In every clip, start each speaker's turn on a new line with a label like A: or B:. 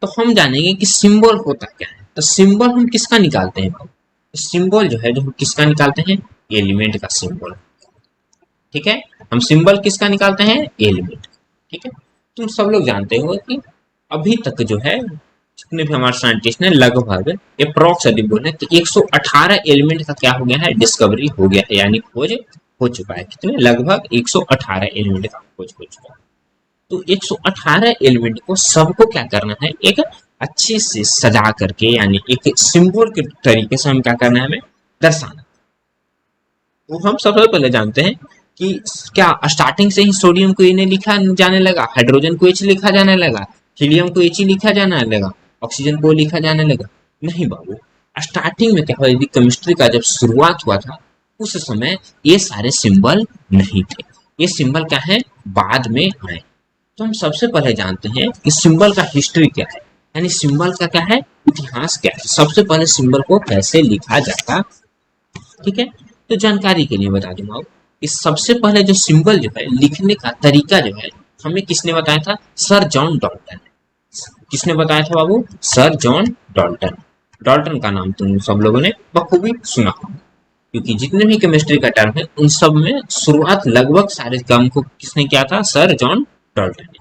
A: तो हम जानेंगे कि सिंबल होता क्या है। तो सिंबल हम किसका निकालते हैं? सिंबल जो है जो हम किसका निकालते हैं? एलिमेंट का सिंबल। ठीक है, हम सिंबल किसका निकालते हैं? एलिमेंट। ठीक है, तुम सब लोग जानते हो कि अभी तक जो है जितने भी हमारे साइंटिस्ट ने लगभग अप्रोक्स यदि बोले तो 118 एलिमेंट का क्या हो गया है? डिस्कवरी हो गया है, यानी खोज हो चुका है। कितने? लगभग 118 एलिमेंट का खोज हो चुका है। तो 118 एलिमेंट को सबको क्या करना है? एक अच्छे से सजा करके, यानी एक सिंबल के तरीके से हम क्या करना है? हमें दर्शाना। तो हम सबसे पहले जानते हैं कि क्या स्टार्टिंग से ही सोडियम को इन्हें लिखा जाने लगा, हाइड्रोजन को एच लिखा जाने लगा, हीलियम को एच ही लिखा जाने लगा, ऑक्सीजन को लिखा जाने लगा? नहीं बाबू। स्टार्टिंग में क्या हुआ, यदि केमिस्ट्री का जब शुरुआत हुआ था उस समय ये सारे सिंबल नहीं थे। ये सिंबल क्या है? बाद में आए। तो हम सबसे पहले जानते हैं कि सिंबल का हिस्ट्री क्या है, यानी सिंबल का क्या है? इतिहास क्या है, सबसे पहले सिंबल को कैसे लिखा जाता। ठीक है, तो जानकारी के लिए बता दूंगा कि सबसे पहले जो सिंबल जो है लिखने का तरीका जो है हमें किसने बताया था? Sir John Dalton. किसने बताया था बाबू? Sir John Dalton. डॉल्टन का नाम तुम सब लोगों ने बखूबी सुना होगा, क्योंकि जितने भी केमिस्ट्री का टर्म है उन सब में शुरुआत लगभग सारे काम को किसने किया था? सर जॉन डॉल्टन ने।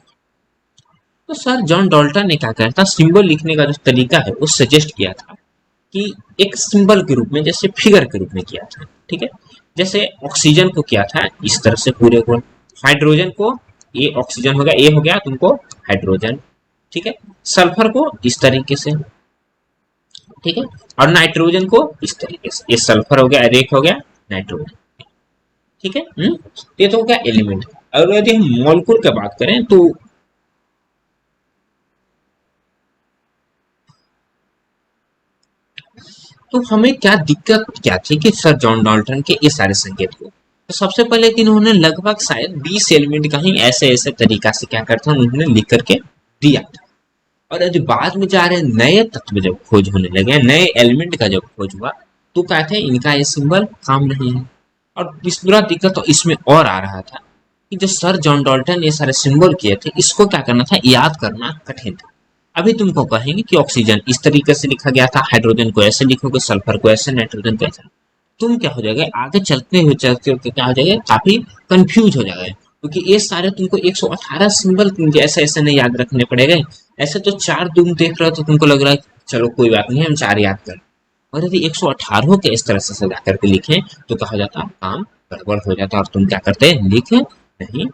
A: तो सर जॉन डॉल्टन ने क्या किया था? सिंबल लिखने का जो तरीका है वो सजेस्ट किया था कि एक सिंबल के रूप में, जैसे फिगर के रूप में किया था। ठीक है, जैसे ऑक्सीजन को किया था इस तरह से पूरे को, हाइड्रोजन को, ये ऑक्सीजन हो गया, ये हो गया तुमको हाइड्रोजन। ठीक है, सल्फर को इस तरीके से। ठीक है, और नाइट्रोजन को इस तरीके से, ये सल्फर हो गया, एक हो गया नाइट्रोजन। ठीक है, ये तो हो गया एलिमेंट। और यदि हम मॉलिक्यूल की बात करें तो हमें क्या दिक्कत क्या थी कि सर जॉन डॉल्टन के ये सारे संकेत को, तो सबसे पहले कि इन्होंने लगभग शायद 20 एलिमेंट का ही ऐसे ऐसे तरीका से क्या करता उन्होंने लिख करके दिया था। और यदि बाद में जा रहे नए तत्व जब खोज होने लगे, नए एलिमेंट का जब खोज हुआ, तो कहते हैं इनका ये सिंबल काम नहीं है। और दूसरा दिक्कत तो इसमें और आ रहा था कि जो सर जॉन डॉल्टन ये सारे सिंबल किए थे, इसको क्या करना था? याद करना कठिन था। अभी तुमको कहेंगे कि ऑक्सीजन इस तरीके से लिखा गया था, हाइड्रोजन को ऐसे लिखोगे, सल्फर को ऐसे, नाइट्रोजन को ऐसे, तुम क्या हो जाएगा? आगे चलते हुए क्या हो जाएगा? काफी कंफ्यूज हो जाएगा, क्योंकि ये सारे तुमको 118 सिंबल ऐसे ऐसे नहीं याद रखने पड़ेंगे। ऐसे तो चार तुम देख रहे हो तो तुमको लग रहा है चलो कोई बात नहीं, हम चार याद कर। और यदि 118 के इस तरह से सजा करके लिखे तो क्या हो जाता? काम गड़बड़ हो जाता और तुम क्या करते? लिखे नहीं।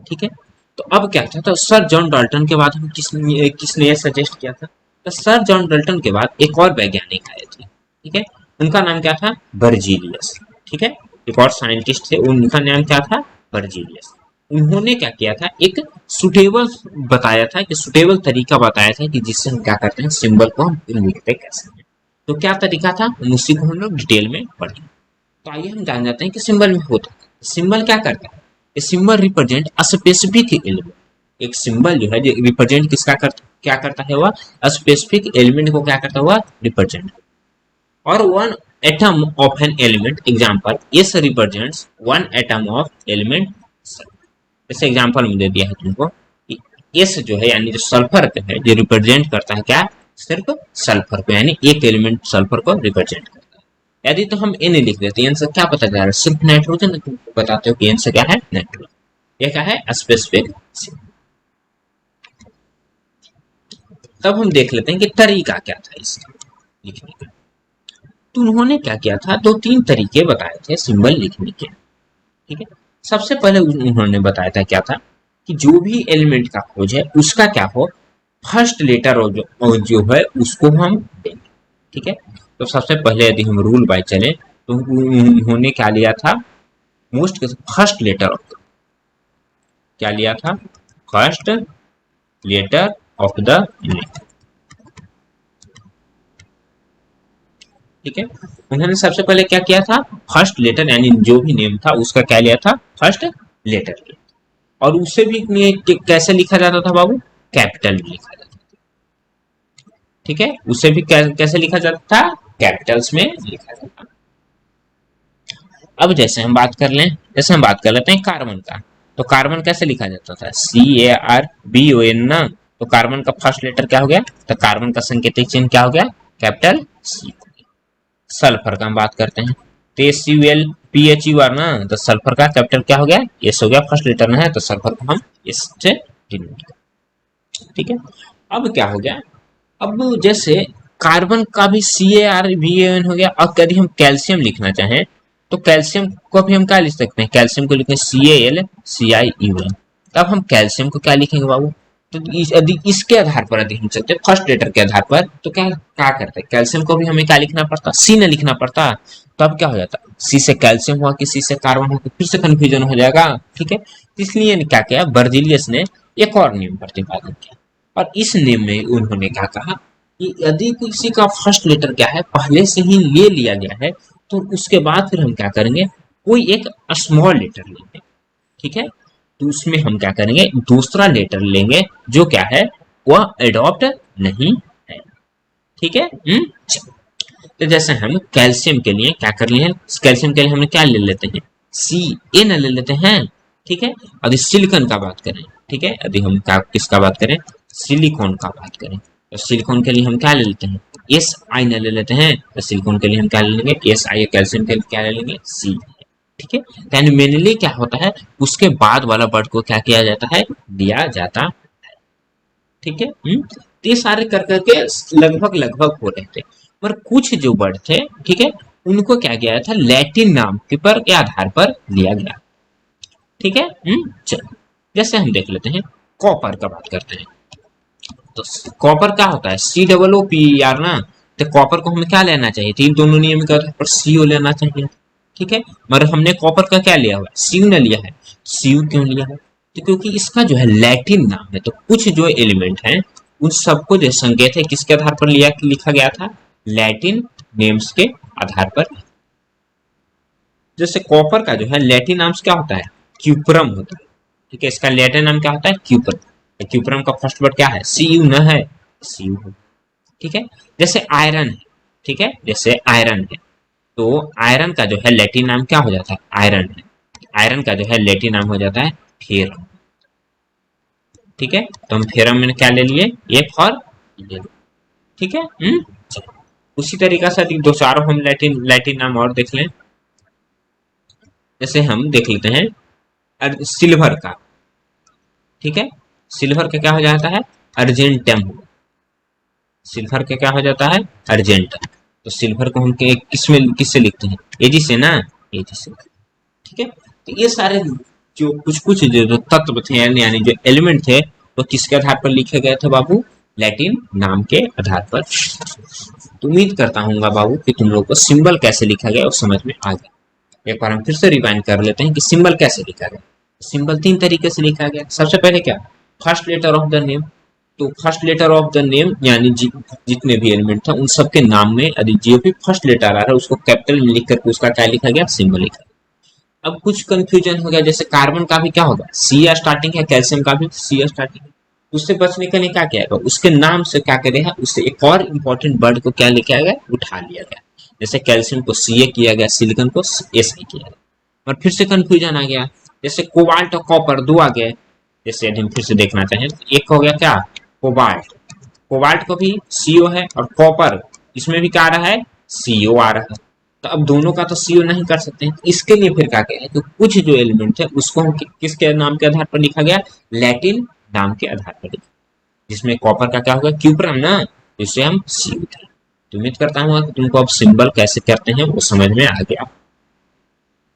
A: ठीक है, तो अब क्या था? तो सर जॉन डाल्टन के बाद हम किसने ये सजेस्ट किया था? तो सर जॉन डाल्टन के बाद एक और वैज्ञानिक आए थे। ठीक है, उनका नाम क्या था? बर्जीलियस। ठीक है, एक और साइंटिस्ट थे, उनका नाम क्या था? बर्जीलियस। उन्होंने क्या किया था? एक सुटेबल बताया था, कि सुटेबल तरीका बताया था कि जिससे हम क्या करते हैं? सिंबल को हम लिखते कैसे हैं। तो क्या तरीका था? उसी को हम लोग डिटेल में पढ़ें। तो आइए हम जान जाते हैं कि सिंबल में होता है। सिंबल क्या करता है? A symbol represent a specific element. एक सिंबल जो है रिप्रेजेंट किसका करता, क्या करता है? वह स्पेसिफिक एलिमेंट को क्या करता हुआ? रिप्रेजेंट। और one atom of an element, example S represents one atom of element. जैसे एग्जांपल में दे दिया है तुमको कि एस जो है यानी जो सल्फर है, जो रिप्रेजेंट करता है क्या? सिर्फ सल्फर को, यानी एक एलिमेंट सल्फर को रिप्रेजेंट करता है। यदि तो हम एन लिख देते हैं, एन से क्या पता चल रहा है? सिर्फ नाइट्रोजन। बताते हो कि एन से क्या है? नाइट्रोजन। यह क्या है? स्पेसिफिक। तब हम देख लेते हैं कि तरीका क्या था इसका लिखने का। तो उन्होंने क्या किया था? दो तीन तरीके बताए थे सिंबल लिखने के। ठीक है, सबसे पहले उन्होंने बताया था क्या था कि जो भी एलिमेंट का खोज है उसका क्या हो? फर्स्ट लेटर और जो है उसको हम देंगे। ठीक है, तो सबसे पहले यदि हम रूल बाय चले तो उन्होंने क्या लिया था? मोस्ट फर्स्ट लेटर ऑफ, क्या लिया था? First letter of the name. ठीक है, उन्होंने सबसे पहले क्या किया था? फर्स्ट लेटर, यानी जो भी नेम था उसका क्या लिया था? First letter. और उसे भी कैसे लिखा जाता था बाबू? कैपिटल में लिखा जाता था। ठीक है, उसे भी कैसे लिखा जाता था? कैपिटल्स में लिखा जाता था। अब जैसे हम बात कर लें, जैसे हम बात कर लेते हैं कार्बन का, तो कार्बन कैसे लिखा जाता था? CARBON ना। तो कार्बन का फर्स्ट लेटर क्या हो गया, तो कार्बन का संकेतिक चिन्ह क्या हो गया, कैपिटल सी। सल्फर का हम बात करते हैं, तो SuL PHUR ना, तो सल्फर का कैपिटल क्या हो गया, एस हो गया, फर्स्ट लेटर ना है तो सल्फर को हम एस से डिनोट करें। ठीक है, अब क्या हो गया, अब जैसे कार्बन का भी CaRBAN हो गया। अब यदि हम कैल्शियम लिखना चाहें तो कैल्शियम को भी हम क्या लिख सकते हैं, कैल्शियम को लिखें CalCiUn। तब हम कैल्शियम को क्या लिखेंगे बाबू, तो यदि इसके आधार पर यदि हम चलते फर्स्ट लेटर के आधार पर तो क्या क्या करते हैं, कैल्शियम को भी हमें क्या लिखना पड़ता, सी न लिखना पड़ता। तब क्या हो जाता, सी से कैल्शियम हुआ कि सी से कार्बन हुआ, फिर से कंफ्यूजन हो जाएगा। ठीक है, इसलिए क्या किया बर्जिलियस ने, एक और नियम प्रतिपादन किया, और इस नियम में उन्होंने क्या कहा कि यदि किसी का फर्स्ट लेटर क्या है पहले से ही ले लिया गया है, तो उसके बाद फिर हम क्या करेंगे, कोई एक स्मॉल लेटर लेंगे। ठीक है, तो उसमें हम क्या करेंगे, दूसरा लेटर लेंगे जो क्या है वह एडॉप्ट नहीं है। ठीक है, तो जैसे हम कैल्शियम के लिए क्या कर लिए, कैल्शियम के लिए हम क्या ले लेते हैं, CA न ले लेते हैं। ठीक है, यदि सिलिकॉन का बात करें, ठीक है, यदि हम किसका बात करें, सिलिकॉन का बात करें, तो सिलिकॉन के लिए हम क्या ले लेते हैं, SI न ले लेते हैं। तो सिलिकॉन के लिए हम क्या ले लेंगे, SI। कैल्शियम के लिए क्या ले लेंगे, C। ठीक है, यानी मेनली क्या होता है, उसके बाद वाला वर्ड को क्या किया जाता है, दिया जाता है। ठीक है, तो ये सारे कर करके लगभग लगभग हो रहे थे, पर कुछ जो वर्ड थे, ठीक है, उनको क्या किया था, लैटिन नाम के पर के आधार पर लिया गया। ठीक है, चलो जैसे हम देख लेते हैं, कॉपर का बात करते हैं। तो कॉपर क्या होता है, COOPER ना, तो कॉपर को हमें क्या लेना चाहिए, तो इन दोनों नियम के आधार पर CO लेना चाहिए। ठीक है, मगर हमने कॉपर का क्या लिया हुआ है, CU ने लिया है। CU क्यों लिया है, तो क्योंकि इसका जो है लैटिन नाम है, तो कुछ जो एलिमेंट है उन सबको जो संकेत है किसके आधार पर लिखा गया था, लैटिन नेम्स के आधार पर। जैसे कॉपर का जो है लैटिन नाम क्या होता है, क्यूप्रम होता है। ठीक है, इसका लैटिन नाम क्या होता है, क्यूप्रम। क्यूप्रम का फर्स्ट वर्ड क्या है, CU न है, CU। ठीक है, जैसे आयरन है, ठीक है, जैसे आयरन है, तो आयरन का जो है लैटिन नाम क्या हो जाता है, आयरन है। आयरन का जो है लैटिन नाम हो जाता है फेरम। ठीक है, तो हम फेरम में क्या ले लिए, ए फॉर येलो। ठीक है, उसी तरीका से दो चारों हम लैटिन लैटिन नाम और देख लें। जैसे हम देख लेते हैं सिल्वर का। ठीक है, सिल्वर का क्या हो जाता है, अर्जेंटम। सिल्वर का क्या हो जाता है, अर्जेंटम। तो सिल्वर को हम किससे लिखते हैं, एजी से ना, एजी से। ठीक है, तो ये सारे जो कुछ कुछ जो तत्व थे यानी जो एलिमेंट थे वो किसके आधार पर लिखे गए थे बाबू, लैटिन नाम के आधार पर। तो उम्मीद करता हूँ बाबू कि तुम लोग को सिंबल कैसे लिखा गया वो समझ में आ गया। एक बार हम फिर से रिवाइंड कर लेते हैं कि सिंबल कैसे लिखा गया। सिंबल 3 तरीके से लिखा गया। सबसे पहले क्या, first letter of the name. तो first letter of the name यानी जितने भी एलिमेंट था उन सबके नाम में यदि जो भी फर्स्ट लेटर आ रहा है उसको कैपिटल में लिख करके उसका क्या लिखा गया, सिंबल लिखा गया। अब कुछ कंफ्यूजन हो गया, जैसे कार्बन का भी क्या होगा, सी स्टार्टिंग है, कैल्शियम का भी सी स्टार्टिंग है। उससे बचने के लिए क्या किया गया, उसके नाम से क्या करेगा, उससे एक और इंपॉर्टेंट वर्ड को क्या लिखा गया, उठा लिया गया। जैसे कैल्शियम को CA किया गया, सिलिकॉन को SI किया गया। और फिर से कंफ्यूजन आ गया, जैसे कोबाल्ट और कॉपर 2 आ गए। जैसे यदि हम फिर से देखना चाहें तो एक हो गया क्या, कोबाल्ट। कोबाल्ट को भी CO है, और कॉपर इसमें भी क्या आ रहा है, CO आ रहा है। तो अब दोनों का तो CO नहीं कर सकते हैं, इसके लिए फिर क्या किया तो कुछ जो एलिमेंट है उसको हम किसके नाम के आधार पर लिखा गया, लैटिन नाम के आधार पर लिखा। जिसमें कॉपर का क्या होगा, क्यूप्रम ना, जिसे हम CU थे। तो उम्मीद करता हूँ कि तुमको अब सिंबल कैसे करते हैं वो समझ में आ गया।